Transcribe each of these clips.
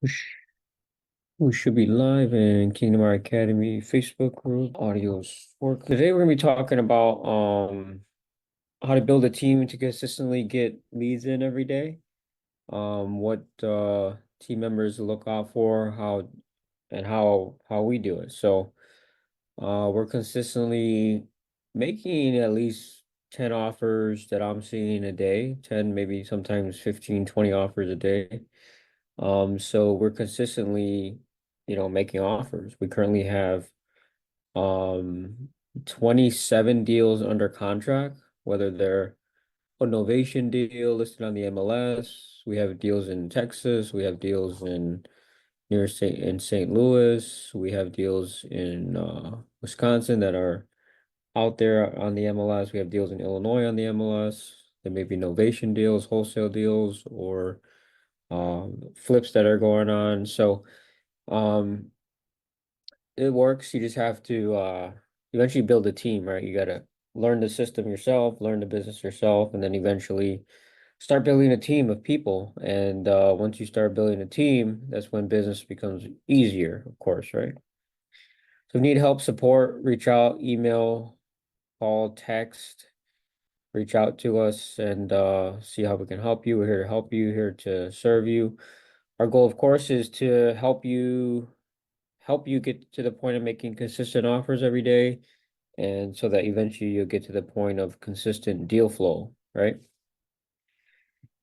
We sh- we should be live in Kingdom Academy Facebook group. Audio's work. Today we're gonna be talking about how to build a team to consistently get leads in every day. What team members look out for, how we do it. So we're consistently making at least 10 offers that I'm seeing a day, 10, maybe sometimes 15, 20 offers a day. So we're consistently, making offers. We currently have um 27 deals under contract, whether they're a novation deal listed on the MLS. We have deals in Texas, we have deals in St. Louis, we have deals in Wisconsin that are out there on the MLS. We have deals in Illinois on the MLS. There may be novation deals, wholesale deals, or flips that are going on. So um, it works. You just have to eventually build a team, right? You got to learn the system yourself, learn the business yourself, and then eventually start building a team of people. And once you start building a team, that's when business becomes easier, of course, right? So if you need help, support, reach out, email, call, text, reach out to us and see how we can help you. We're here to help you, here to serve you. Our goal, of course, is to help you get to the point of making consistent offers every day, and so that eventually you'll get to the point of consistent deal flow, right?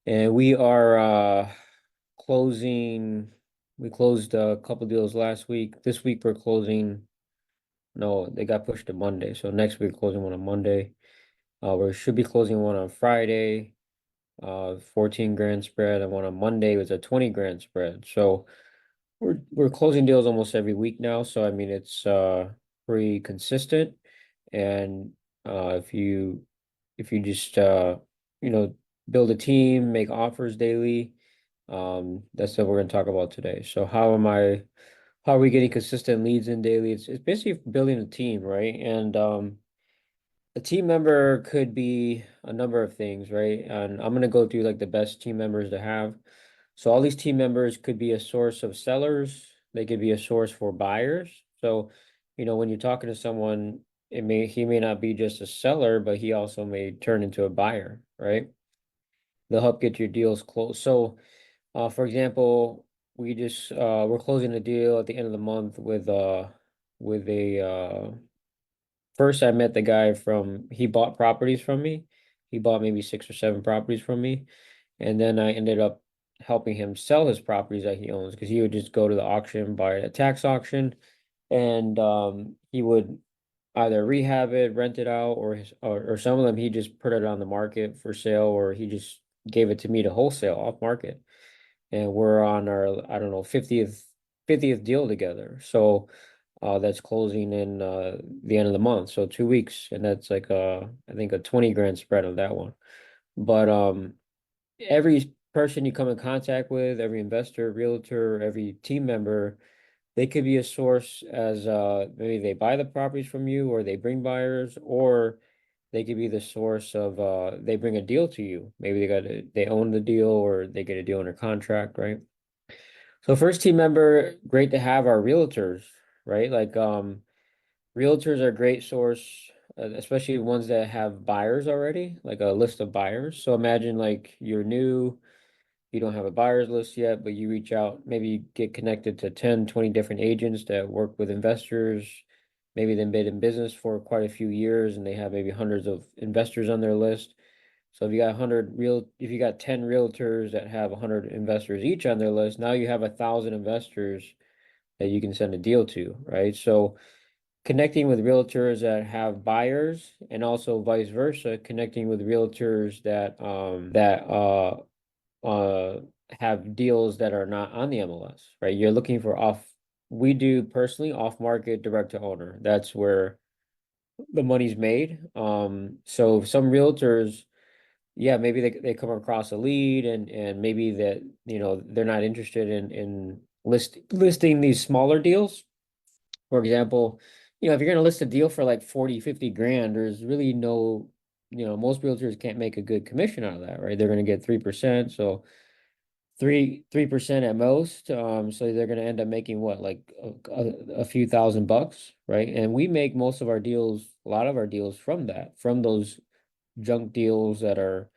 And we are closing, we closed a couple deals last week. This week we're closing, no, they got pushed to Monday. So next week closing one on Monday. We should be closing one on Friday, 14 grand spread, and one on Monday was a 20 grand spread. So we're closing deals almost every week now, so I mean it's pretty consistent. And if you just you know build a team, make offers daily, that's what we're going to talk about today. So how are we getting consistent leads in daily? It's basically building a team, right? And a team member could be a number of things, right? And I'm going to go through like the best team members to have. So all these team members could be a source of sellers. They could be a source for buyers. So, when you're talking to someone, he may not be just a seller, but he also may turn into a buyer, right? They'll help get your deals closed. So, for example, we're closing a deal at the end of the month with a first I met the guy he bought properties from me. He bought maybe 6 or 7 properties from me. And then I ended up helping him sell his properties that he owns, because he would just go to the auction, buy it at tax auction, and he would either rehab it, rent it out, or some of them he just put it on the market for sale, or he just gave it to me to wholesale off market. And we're on our, I don't know, 50th deal together. So that's closing in the end of the month. So 2 weeks. And that's like I think a 20 grand spread on that one. But every person you come in contact with, every investor, realtor, every team member, they could be a source as maybe they buy the properties from you, or they bring buyers, or they could be the source of they bring a deal to you. Maybe they own the deal, or they get a deal under contract, right? So first team member, great to have, are realtors, right? Like realtors are a great source, especially ones that have buyers already, like a list of buyers. So imagine like you're new, you don't have a buyer's list yet, but you reach out, maybe you get connected to 10, 20 different agents that work with investors. Maybe they've been in business for quite a few years and they have maybe hundreds of investors on their list. So if you got 10 realtors that have 100 investors each on their list, now you have 1,000 investors that you can send a deal to, right? So connecting with realtors that have buyers, and also vice versa, connecting with realtors that uh have deals that are not on the MLS, right? You're looking for we do personally off market direct to owner. That's where the money's made. So some realtors, yeah, maybe they come across a lead, and maybe that, they're not interested in listing these smaller deals. For example, if you're going to list a deal for like 40, 50 grand, there's really most realtors can't make a good commission out of that, right? They're going to get 3%. So 3% at most. So they're going to end up making what, like a few $1,000, right? And we make most of our deals, a lot of our deals from that, from those junk deals that are,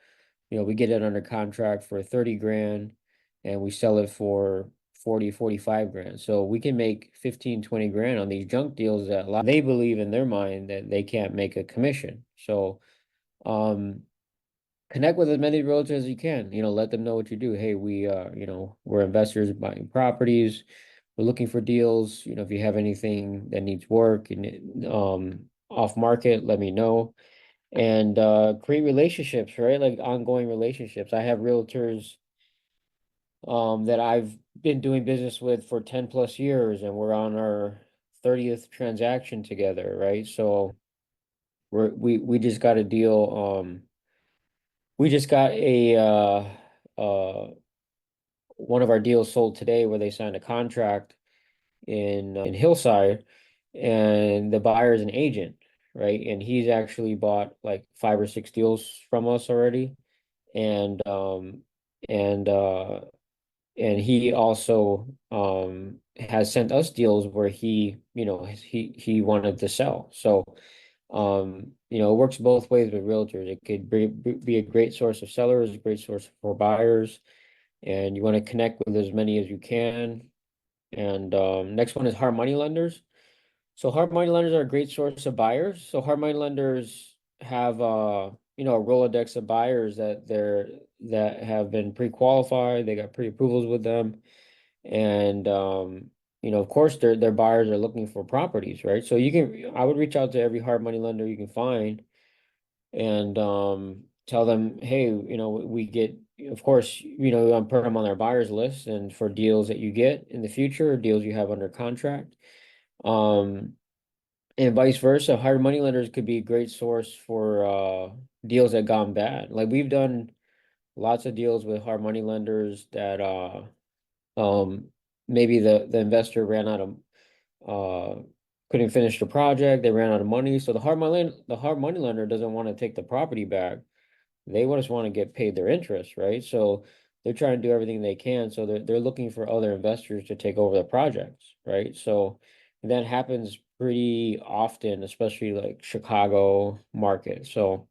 we get it under contract for 30 grand and we sell it for 40, 45 grand. So we can make 15, 20 grand on these junk deals that they believe in their mind that they can't make a commission. So, um, connect with as many realtors as you can, let them know what you do. Hey, we're investors buying properties. We're looking for deals. If you have anything that needs work and off market, let me know. And create relationships, right? Like ongoing relationships. I have realtors that I've been doing business with for 10 plus years and we're on our 30th transaction together, right? So we just got a deal. We just got a one of our deals sold today where they signed a contract in Hillside, and the buyer is an agent, right? And he's actually bought like 5 or 6 deals from us already, and and uh and he also has sent us deals where he wanted to sell. So it works both ways with realtors. It could be a great source of sellers, a great source for buyers, and you want to connect with as many as you can. And next one is hard money lenders. So hard money lenders are a great source of buyers. So hard money lenders have a Rolodex of buyers that have been pre-qualified, they got pre-approvals with them. And of course their buyers are looking for properties, right? So I would reach out to every hard money lender you can find and tell them, hey, we get, of course, put them on our buyers list and for deals that you get in the future, or deals you have under contract. Um, and vice versa, hard money lenders could be a great source for deals that gone bad. Like we've done lots of deals with hard money lenders that um maybe the investor ran out of couldn't finish the project, they ran out of money. So the hard money lender doesn't want to take the property back. They just want to get paid their interest, right? So they're trying to do everything they can. So they're looking for other investors to take over the projects, right? So that happens pretty often, especially like Chicago market. So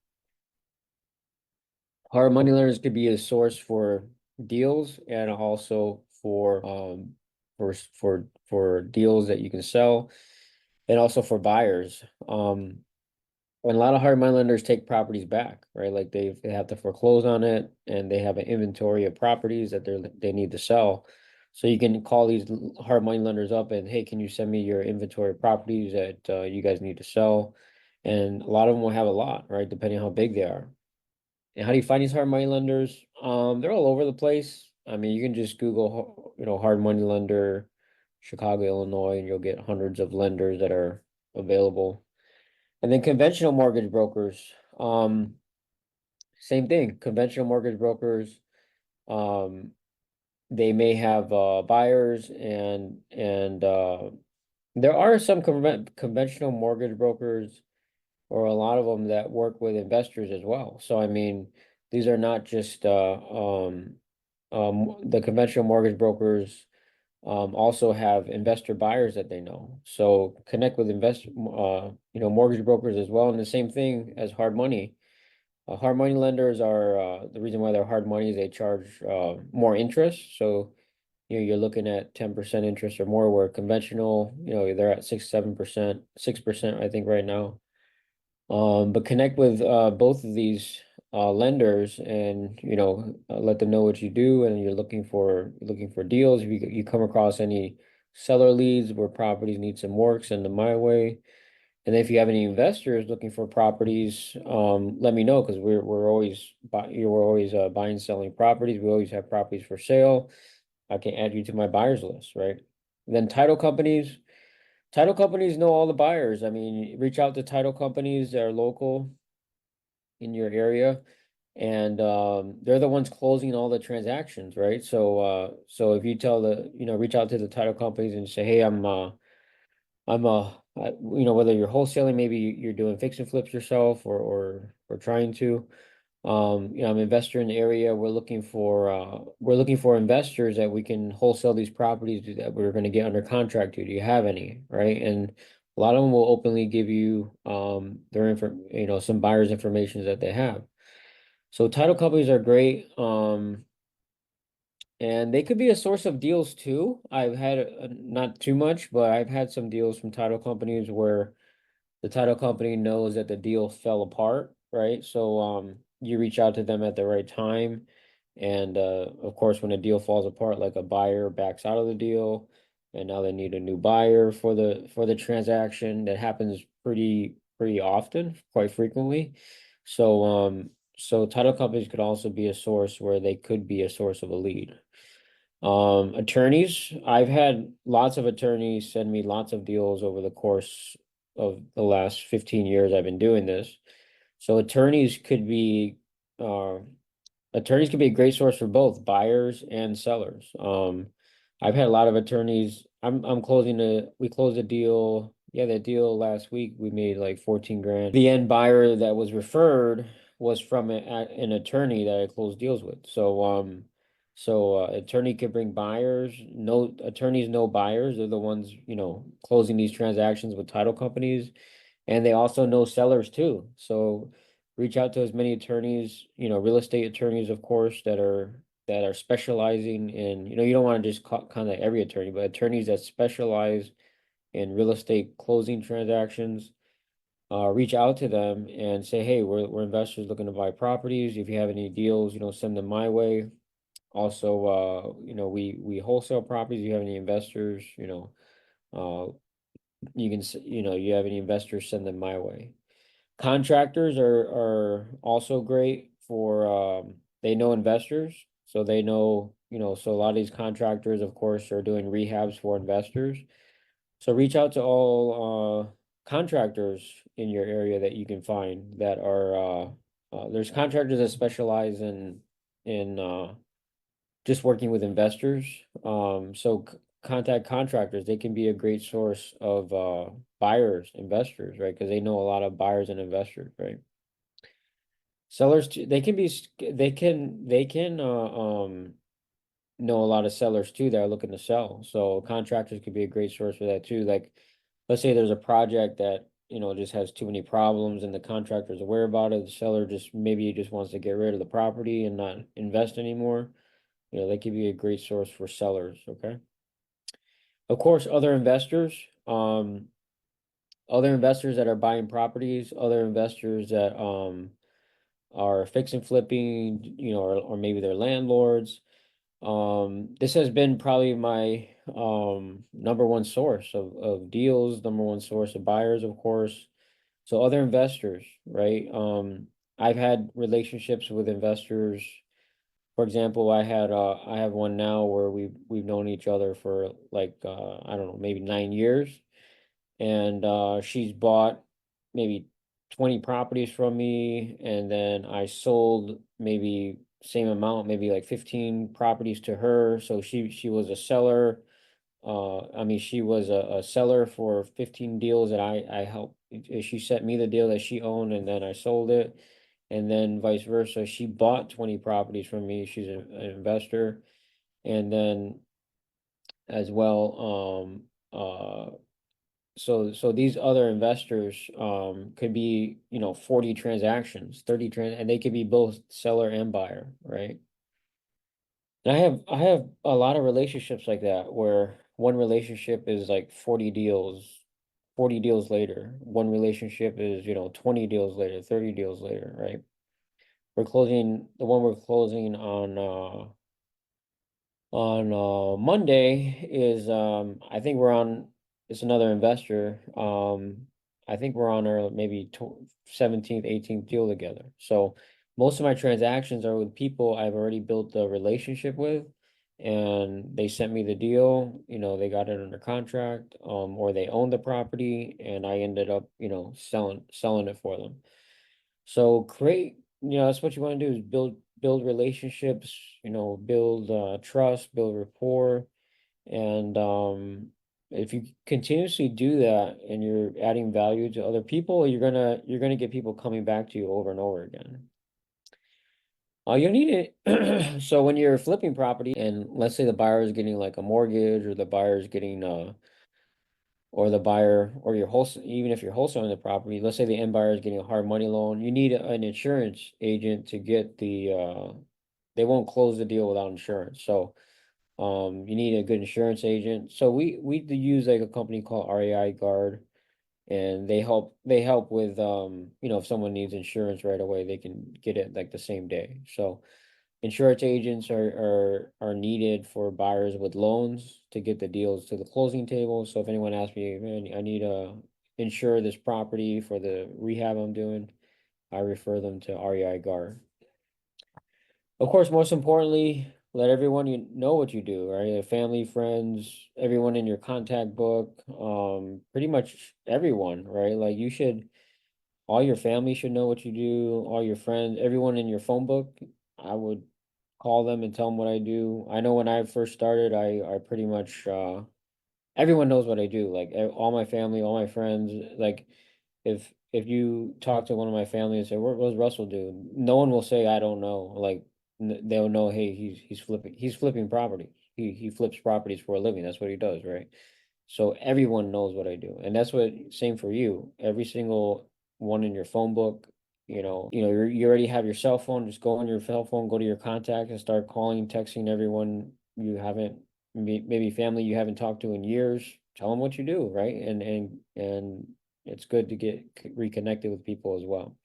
hard money lenders could be a source for deals and also for deals that you can sell and also for buyers. And a lot of hard money lenders take properties back, right? Like they have to foreclose on it and they have an inventory of properties that they need to sell. So you can call these hard money lenders up and, hey, can you send me your inventory of properties that you guys need to sell? And a lot of them will have a lot, right? Depending on how big they are. And how do you find these hard money lenders? They're all over the place. I mean, you can just Google, hard money lender, Chicago, Illinois, and you'll get hundreds of lenders that are available. And then conventional mortgage brokers, same thing. Conventional mortgage brokers, um, they may have buyers and there are some conventional mortgage brokers or a lot of them that work with investors as well. So I mean, these are not just the conventional mortgage brokers also have investor buyers that they know. So connect with mortgage brokers as well. And the same thing as hard money. Hard money lenders are the reason why they're hard money is they charge more interest. So you're looking at 10% interest or more, where conventional, they're at 6, 7%, 6%, I think right now. But connect with both of these lenders and let them know what you do and you're looking for deals. If you come across any seller leads where properties need some work, send them my way. And if you have any investors looking for properties, let me know because we're always buying, selling properties. We always have properties for sale. I can add you to my buyers list, right? And then title companies. Title companies know all the buyers. I mean, reach out to title companies that are local in your area, and they're the ones closing all the transactions, right? So if you reach out to the title companies and say, hey, whether you're wholesaling, maybe you're doing fix and flips yourself or trying to. I'm an investor in the area. We're looking for investors that we can wholesale these properties that we're going to get under contract to. Do you have any? Right? And a lot of them will openly give you their some buyers' information that they have. So title companies are great. And they could be a source of deals too. I've had not too much, but I've had some deals from title companies where the title company knows that the deal fell apart, right? So you reach out to them at the right time. And of course, when a deal falls apart, like a buyer backs out of the deal and now they need a new buyer for the transaction, that happens pretty often, quite frequently. So so title companies could also be a source where they could be a source of a lead. Attorneys, I've had lots of attorneys send me lots of deals over the course of the last 15 years I've been doing this. So uh, attorneys could be a great source for both buyers and sellers. I've had a lot of attorneys. I'm we closed a deal. Yeah, that deal last week we made like 14 grand. The end buyer that was referred was from an attorney that I closed deals with. Attorney could bring buyers. No attorneys, no buyers. They're the ones, closing these transactions with title companies, and they also know sellers too. So reach out to as many attorneys, real estate attorneys, of course, that are specializing in, you don't want to just contact every attorney, but attorneys that specialize in real estate closing transactions. Reach out to them and say, hey, we're investors looking to buy properties. If you have any deals, send them my way. Also, we wholesale properties. If you have any investors, uh, you have any investors, send them my way. Contractors are also great for they know investors, so they know, so a lot of these contractors, of course, are doing rehabs for investors. So reach out to all contractors in your area that you can find that are there's contractors that specialize in just working with investors. Contact contractors. They can be a great source of buyers, investors, right? Because they know a lot of buyers and investors, right? Sellers, they can be, they can know a lot of sellers too that are looking to sell. So contractors could be a great source for that too. Like, let's say there's a project that, just has too many problems and the contractor's aware about it. The seller just maybe just wants to get rid of the property and not invest anymore. They could be a great source for sellers, okay? Of course, other investors that are buying properties, other investors that are fix and flipping, or maybe they're landlords. This has been probably my number one source of deals, number one source of buyers, of course. So other investors, right? I've had relationships with investors. For example, I have one now where we've known each other for like I don't know, maybe 9 years. And she's bought maybe 20 properties from me, and then I sold maybe same amount, maybe like 15 properties to her. So she was a seller. I mean, she was a seller for 15 deals that I helped. She sent me the deal that she owned, and then I sold it. And then vice versa. She bought 20 properties from me. She's an investor. And then as well, so these other investors could be, 40 transactions, and they could be both seller and buyer, right? And I have a lot of relationships like that where one relationship is like 40 deals later. One relationship is, 20 deals later, 30 deals later, right? The one we're closing on Monday is I think we're on it's another investor. I think we're on our maybe 17th, 18th deal together. So most of my transactions are with people I've already built a relationship with, and they sent me the deal, they got it under contract, or they own the property and I ended up, selling it for them. So that's what you want to do is build relationships, build trust, build rapport. And if you continuously do that and you're adding value to other people, you're gonna get people coming back to you over and over again. You need it. So when you're flipping property and let's say the buyer is getting like a mortgage or the buyer is getting or the buyer or your wholesale, even if you're wholesaling the property, let's say the end buyer is getting a hard money loan, you need an insurance agent to get they won't close the deal without insurance. So you need a good insurance agent. So we use like a company called REI Guard, and they help with if someone needs insurance right away, they can get it like the same day. So insurance agents are needed for buyers with loans to get the deals to the closing table. So if anyone asks me, man, I need to insure this property for the rehab I'm doing, I refer them to REI Guard. Of course, most importantly, let everyone you know what you do, right? Your family, friends, everyone in your contact book, pretty much everyone, right? Like you should, all your family should know what you do, all your friends, everyone in your phone book. I would call them and tell them what I do. I know when I first started, I pretty much everyone knows what I do. Like all my family, all my friends, like if you talk to one of my family and say, what does Russell do? No one will say I don't know. Like they'll know, hey, he's flipping properties. He flips properties for a living. That's what he does, right? So everyone knows what I do. And that's what same for you. Every single one in your phone book, you already have your cell phone, just go on your cell phone, go to your contacts and start calling, texting everyone you haven't maybe family you haven't talked to in years. Tell them what you do, right? And it's good to get reconnected with people as well.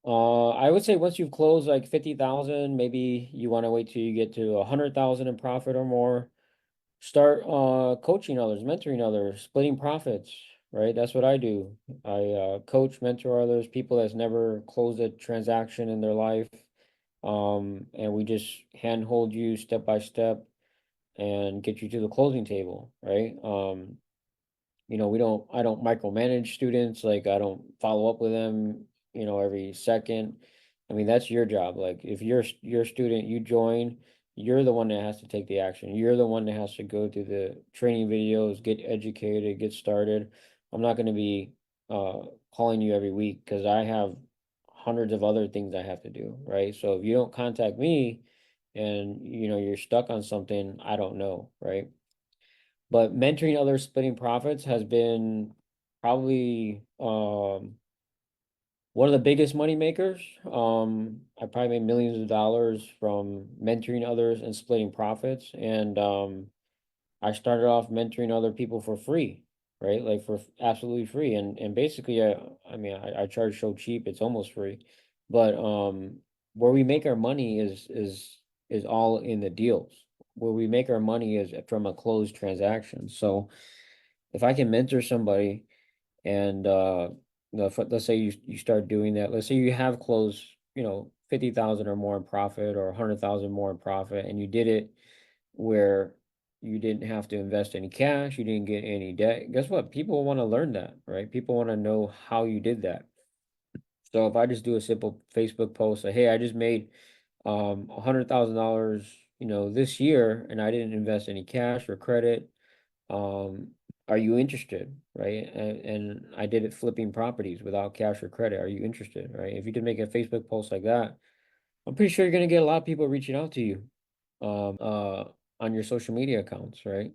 I would say once you've closed like 50,000, maybe you want to wait till you get to 100,000 in profit or more. Start coaching others, mentoring others, splitting profits, right? That's what I do. I coach, mentor others, people that's never closed a transaction in their life. And we just handhold you step by step and get you to the closing table, right? I don't micromanage students, like I don't follow up with them, every second. I mean, that's your job. Like if you're a student, you join, you're the one that has to take the action. You're the one that has to go through the training videos, get educated, get started. I'm not going to be uh calling you every week because I have hundreds of other things I have to do, right? So if you don't contact me and you're stuck on something, I don't know, right? But mentoring others splitting profits has been probably one of the biggest money makers. I probably made millions of dollars from mentoring others and splitting profits. And I started off mentoring other people for free, right? Like for absolutely free. And basically I mean I charge so cheap it's almost free. But where we make our money is all in the deals. Where we make our money is from a closed transaction. So if I can mentor somebody and let's say you start doing that, let's say you have closed, 50,000 or more in profit or 100,000 more in profit, and you did it where you didn't have to invest any cash, you didn't get any debt. Guess what? People want to learn that, right? People want to know how you did that. So if I just do a simple Facebook post, like, hey, I just made $100,000, this year, and I didn't invest any cash or credit. Um, are you interested, right? And I did it flipping properties without cash or credit. Are you interested, right? If you could make a Facebook post like that, I'm pretty sure you're gonna get a lot of people reaching out to you, on your social media accounts, right?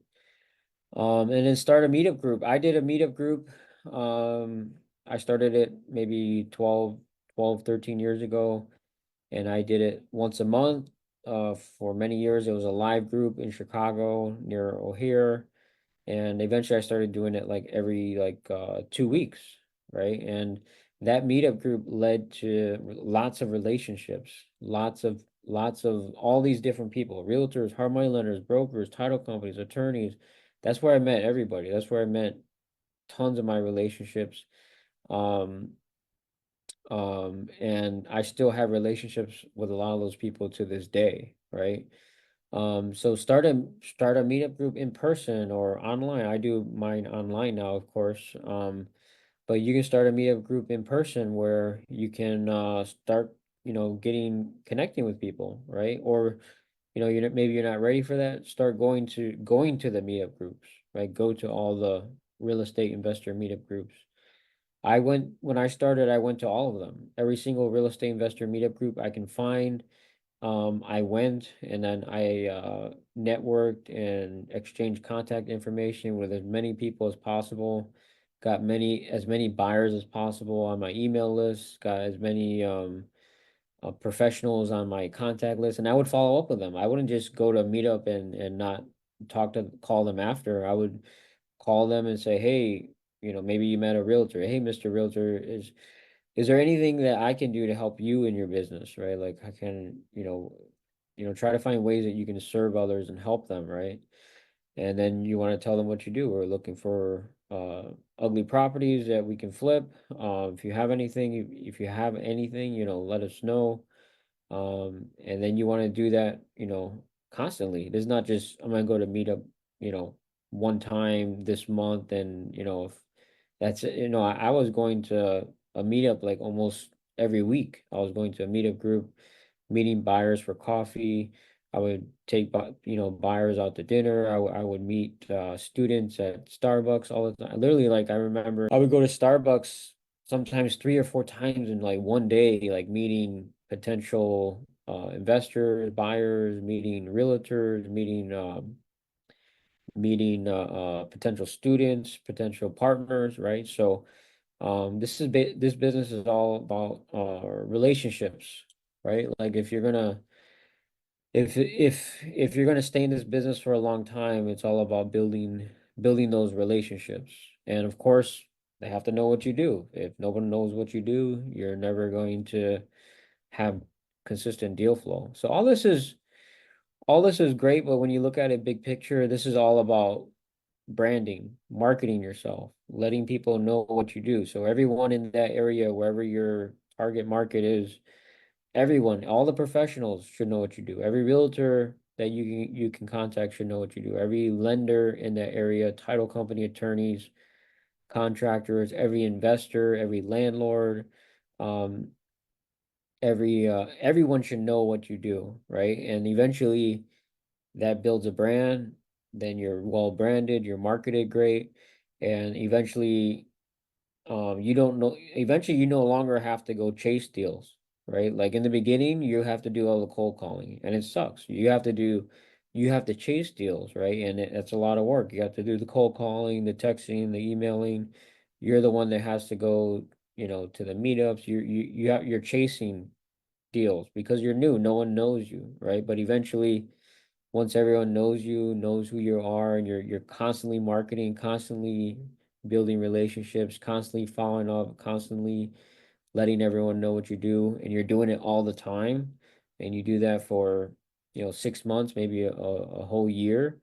And then start a meetup group. I did a meetup group. I started it maybe 13 years ago, and I did it once a month. For many years, it was a live group in Chicago near O'Hare, and eventually I started doing it like every 2 weeks, right? And that meetup group led to lots of relationships, lots of all these different people, realtors, hard money lenders, brokers, title companies, attorneys. That's where I met everybody. That's where I met tons of my relationships. Um, and I still have relationships with a lot of those people to this day, right? So start a meetup group in person or online. I do mine online now, of course. But you can start a meetup group in person where you can start, getting connecting with people, right? Or, maybe you're not ready for that. Start going to the meetup groups, right? Go to all the real estate investor meetup groups. when I started, I went to all of them. Every single real estate investor meetup group I can find. I went and then I networked and exchanged contact information with as many people as possible. Got as many buyers as possible on my email list. Got as many professionals on my contact list, and I would follow up with them. I wouldn't just go to Meetup and not call them after. I would call them and say, hey, maybe you met a realtor. Hey, Mr. Realtor, is there anything that I can do to help you in your business, right? Like I can, try to find ways that you can serve others and help them, right? And then you want to tell them what you do. We're looking for ugly properties that we can flip. If you have anything, if you have anything, let us know. And then you want to do that, constantly. There's not just I'm gonna go to meetup, you know, one time this month, and if that's it, I was going to a meetup like almost every week. I was going to a meetup group, meeting buyers for coffee. I would take buyers out to dinner. I would meet students at Starbucks all the time. Literally, like I remember I would go to Starbucks sometimes 3 or 4 times in like one day, like meeting potential investors, buyers, meeting realtors, meeting potential students, potential partners, right? So this business is all about relationships, right? Like if you're gonna stay in this business for a long time, it's all about building those relationships. And of course, they have to know what you do. If no one knows what you do, you're never going to have consistent deal flow. So all this is great, but when you look at it big picture, this is all about branding, marketing yourself, letting people know what you do. So everyone in that area, wherever your target market is, everyone, all the professionals should know what you do. Every realtor that you can contact should know what you do. Every lender in that area, title company attorneys, contractors, every investor, every landlord, um, everyone should know what you do, right? And eventually that builds a brand, then you're well branded, you're marketed great, and you don't know eventually you no longer have to go chase deals, right? Like in the beginning you have to do all the cold calling and it sucks. You have to chase deals, right? And that's a lot of work. You have to do the cold calling, the texting, the emailing. You're the one that has to go, to the meetups. You're chasing deals because you're new. No one knows you, right? But eventually, once everyone knows you, knows who you are, and you're constantly marketing, constantly building relationships, constantly following up, constantly letting everyone know what you do, and you're doing it all the time, and you do that for 6 months, maybe a whole year.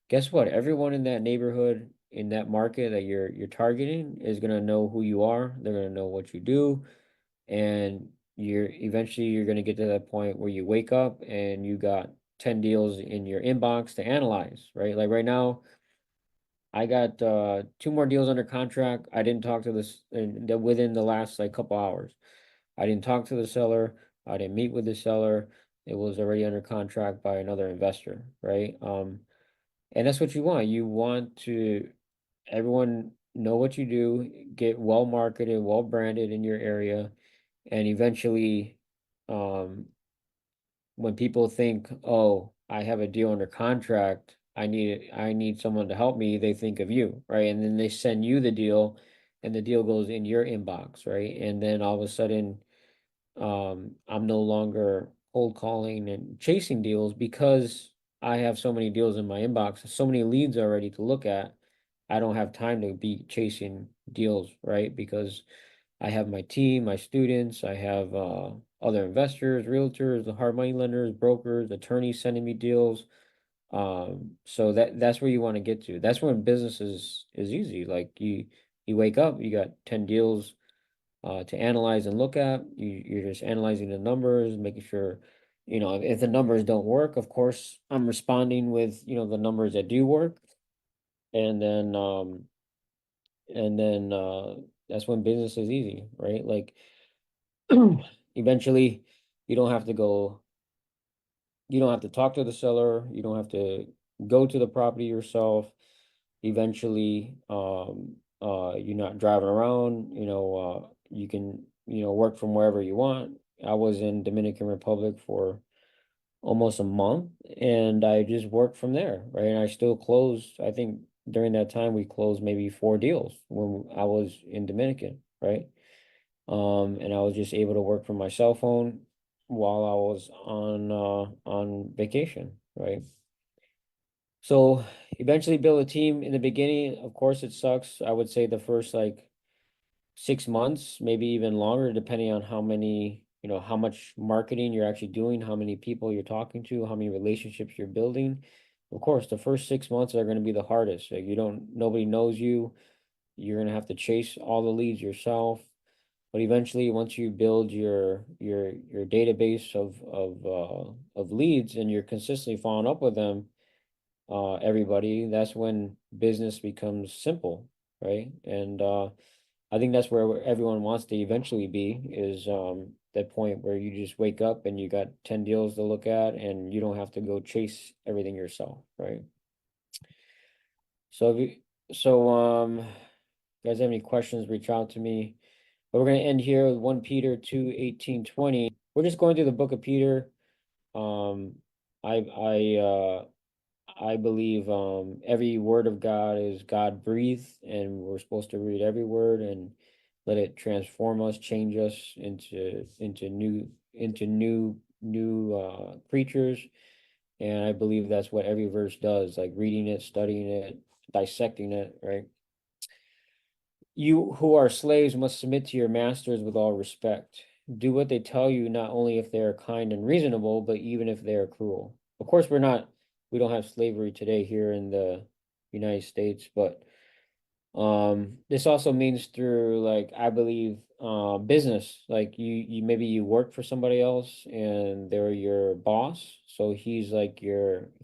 Guess what? Everyone in that neighborhood, in that market that you're targeting, is gonna know who you are. They're gonna know what you do, and you're going to get to that point where you wake up and you got 10 deals in your inbox to analyze, right? Like right now, I got two more deals under contract. I didn't talk to this within the last like couple hours. I didn't talk to the seller. I didn't meet with the seller. It was already under contract by another investor, right? And that's what you want. You want to everyone know what you do, get well marketed, well branded in your area, and eventually, um, when people think, "Oh, I have a deal under contract, I need someone to help me," they think of you, right? And then they send you the deal, and the deal goes in your inbox, right? And then all of a sudden, I'm no longer cold calling and chasing deals because I have so many deals in my inbox, so many leads already to look at. I don't have time to be chasing deals, right? Because I have my team, my students, I have other investors, realtors, the hard money lenders, brokers, attorneys sending me deals. So that's where you want to get to. That's when business is easy. Like you wake up, you got 10 deals to analyze and look at. You're just analyzing the numbers, making sure, if the numbers don't work, of course, I'm responding with, the numbers that do work. And then that's when business is easy, right? Like eventually you don't have to go, you don't have to talk to the seller, you don't have to go to the property yourself. Eventually, You're not driving around, you can, work from wherever you want. I was in Dominican Republic for almost a month and I just worked from there, right? And I still closed, I think during that time we closed maybe 4 deals when I was in Dominican, right? And I was just able to work from my cell phone while I was on vacation, right? So eventually build a team in the beginning. Of course, it sucks. I would say the first like 6 months, maybe even longer, depending on how many, how much marketing you're actually doing, how many people you're talking to, how many relationships you're building. Of course, the first 6 months are going to be the hardest. Like nobody knows you. You're going to have to chase all the leads yourself. But eventually, once you build your database of leads and you're consistently following up with them, everybody, that's when business becomes simple, right? And I think that's where everyone wants to eventually be is that point where you just wake up and you got 10 deals to look at and you don't have to go chase everything yourself, right? So if you guys have any questions, reach out to me. But we're gonna end here with 1 Peter 2:18-20. We're just going through the book of Peter. Um I I uh I believe every word of God is God breathed, and we're supposed to read every word and let it transform us, change us into new creatures. And I believe that's what every verse does, like reading it, studying it, dissecting it, right? You who are slaves must submit to your masters with all respect. Do what they tell you, not only if they are kind and reasonable, but even if they are cruel. Of course, we don't have slavery today here in the United States, but this also means through like I believe business. Like you maybe you work for somebody else and they're your boss, so he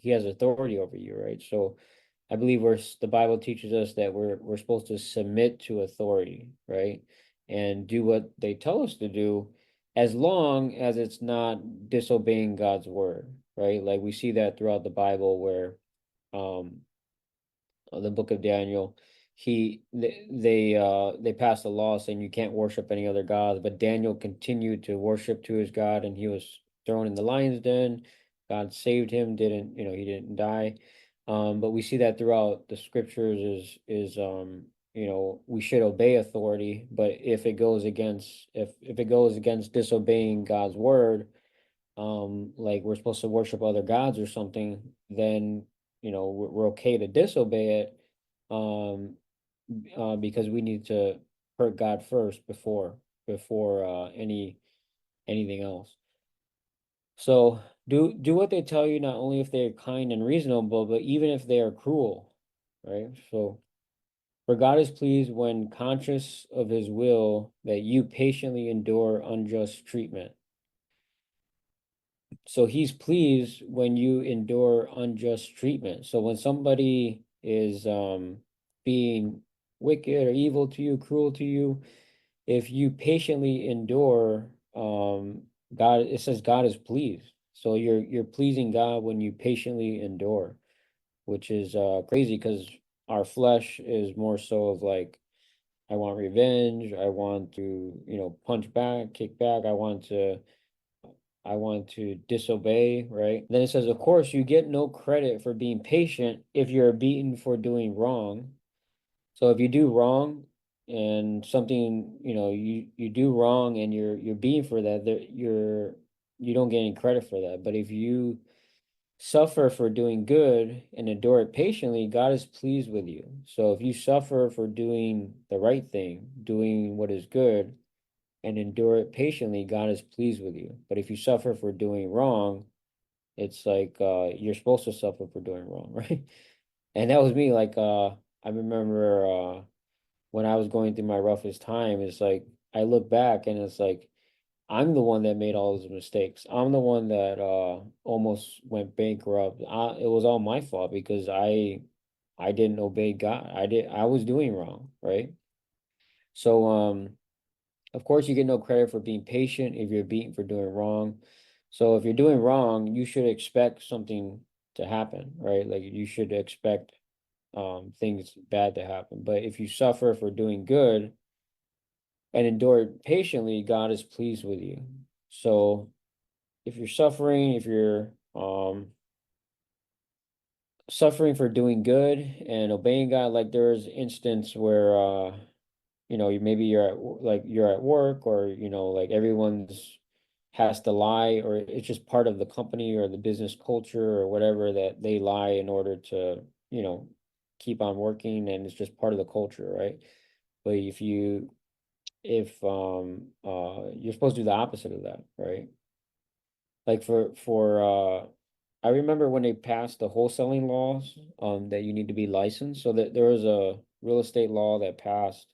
has authority over you, right? So I believe the Bible teaches us that we're supposed to submit to authority, right? And do what they tell us to do as long as it's not disobeying God's word, right? Like we see that throughout the Bible where um the book of Daniel, they passed a law saying you can't worship any other gods, but Daniel continued to worship to his God and he was thrown in the lion's den. God saved him, he didn't die. But we see that throughout the scriptures is we should obey authority, but if it goes against disobeying God's word, like we're supposed to worship other gods or something, then we're okay to disobey it, um, because we need to hurt God first before anything else. So do what they tell you, not only if they're kind and reasonable, but even if they are cruel, right? So for God is pleased when conscious of his will that you patiently endure unjust treatment. So he's pleased when you endure unjust treatment. So when somebody is being wicked or evil to you, cruel to you, if you patiently endure, God, it says God is pleased. So you're pleasing God when you patiently endure, which is crazy because our flesh is more so of like, I want revenge, I want to, punch back, kick back, I want to disobey, right? Then it says, of course, you get no credit for being patient if you're beaten for doing wrong. So if you do wrong and something, you do wrong and you're beaten for that, you don't get any credit for that. But if you suffer for doing good and endure it patiently, God is pleased with you. So if you suffer for doing the right thing, doing what is good, and endure it patiently, God is pleased with you. But if you suffer for doing wrong, it's like you're supposed to suffer for doing wrong, right? And that was me. Like I remember when I was going through my roughest time, it's like I look back and it's like I'm the one that made all those mistakes. I'm the one that almost went bankrupt. It was all my fault because I didn't obey God. I was doing wrong, right? So of course, you get no credit for being patient if you're beaten for doing wrong. So if you're doing wrong, you should expect something to happen, right? Like you should expect things bad to happen. But if you suffer for doing good and endure it patiently, God is pleased with you. So if you're suffering, if you're suffering for doing good and obeying God, like there's instance where maybe you're at work, or like everyone's has to lie, or it's just part of the company or the business culture or whatever, that they lie in order to, keep on working, and it's just part of the culture, right? But if you're supposed to do the opposite of that, right? Like I remember when they passed the wholesaling laws, that you need to be licensed. So that there was a real estate law that passed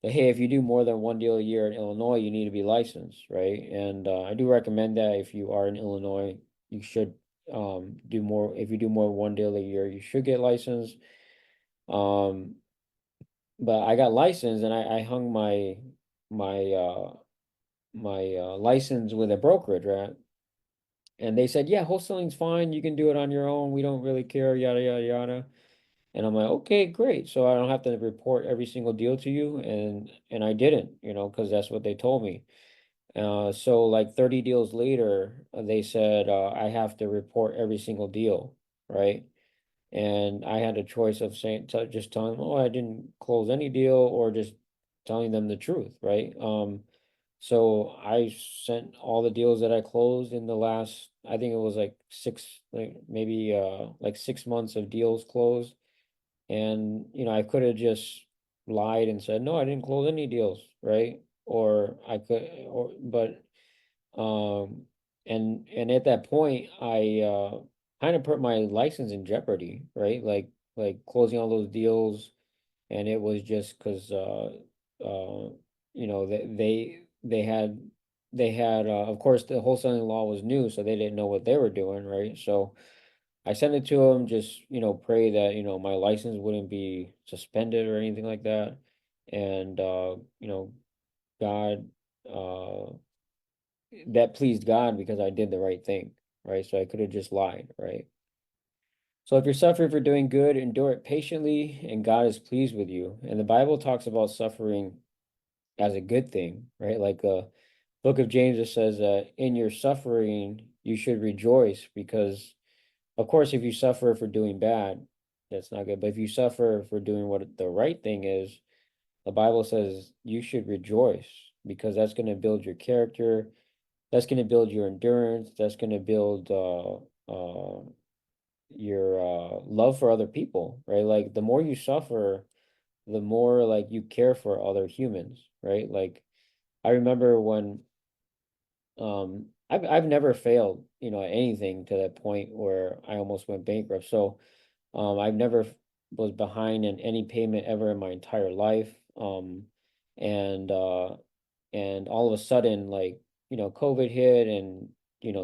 that, hey, if you do more than one deal a year in Illinois, you need to be licensed, right? And I do recommend that if you are in Illinois, you should do more. If you do more than one deal a year, you should get licensed. Um, but I got licensed, and I hung my license with a brokerage, right? And they said, yeah, wholesaling's fine. You can do it on your own. We don't really care, yada, yada, yada. And I'm like, okay, great. So I don't have to report every single deal to you. And I didn't, because that's what they told me. So like 30 deals later, they said I have to report every single deal, right? And I had a choice of just telling them, oh, I didn't close any deal, or just telling them the truth, right? So I sent all the deals that I closed in the last, I think it was like maybe like 6 months of deals closed. And I could have just lied and said, no, I didn't close any deals, right? Or I could, or but um, and at that point, I kind of put my license in jeopardy, right? Like closing all those deals, and it was just because uh, they had of course the wholesaling law was new, so they didn't know what they were doing, right? So I sent it to them, just pray that my license wouldn't be suspended or anything like that, and God uh that pleased God because I did the right thing, right? So I could have just lied, right? So if you're suffering for doing good, endure it patiently, and God is pleased with you. And the Bible talks about suffering as a good thing, right? Like book of James, it says that in your suffering you should rejoice, because of course if you suffer for doing bad, that's not good. But if you suffer for doing what the right thing is, the Bible says you should rejoice, because that's going to build your character, that's going to build your endurance, that's going to build your love for other people, right? Like the more you suffer, the more like you care for other humans, right? Like I remember when I've never failed, at anything to that point where I almost went bankrupt. So I've never was behind in any payment ever in my entire life. And and all of a sudden, like, COVID hit, and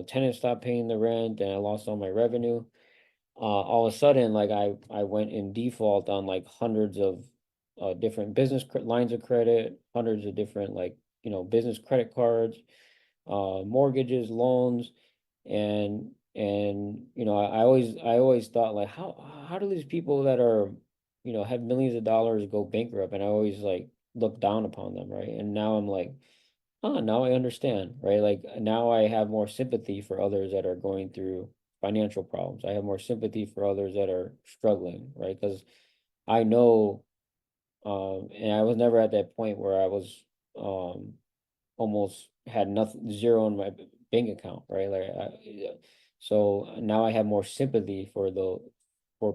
tenants stopped paying the rent, and I lost all my revenue. All of a sudden, like I went in default on like hundreds of different lines of credit, hundreds of different, like, business credit cards, mortgages, loans, and I always thought, like, how do these people that are, have millions of dollars go bankrupt? And I always like look down upon them, right? And now I'm like, oh, now I understand, right? Like now I have more sympathy for others that are going through financial problems. I have more sympathy for others that are struggling, right? Because I know, and I was never at that point where I was almost had nothing, zero in my bank account, right? Yeah. So now I have more sympathy for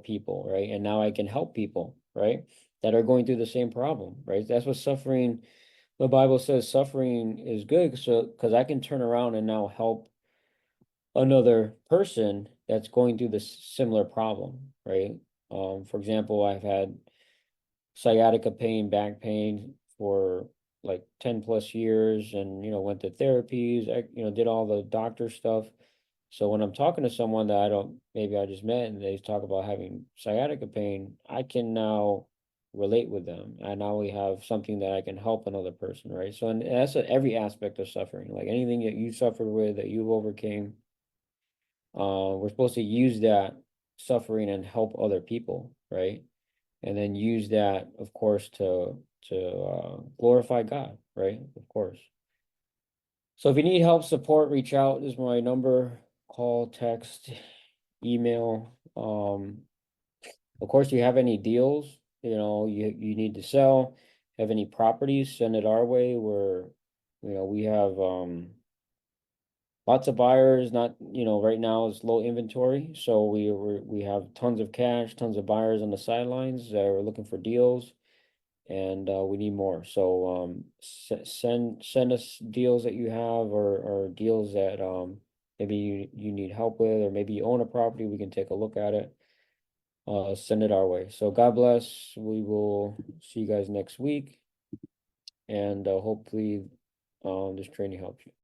people, right? And now I can help people, right? That are going through the same problem, right? That's what suffering, the Bible says suffering is good. So, because I can turn around and now help another person that's going through this similar problem, right? For example, I've had sciatica pain, back pain for like 10 plus years, and went to therapies, did all the doctor stuff. So when I'm talking to someone that maybe I just met, and they talk about having sciatica pain, I can now relate with them. And now we have something that I can help another person, right? So, and that's every aspect of suffering, like anything that you suffered with, that you've overcame, we're supposed to use that suffering and help other people, right? And then use that, of course, to glorify God, right? Of course. So if you need help, support, reach out. This is my number, call, text, email. Of course, you have any deals, you need to sell, have any properties, send it our way. We have lots of buyers, not, right now it's low inventory. So we have tons of cash, tons of buyers on the sidelines that are looking for deals, and we need more. So send us deals that you have, or deals that maybe you need help with, or maybe you own a property, we can take a look at it. Send it our way. So God bless. We will see you guys next week, and hopefully this training helps you.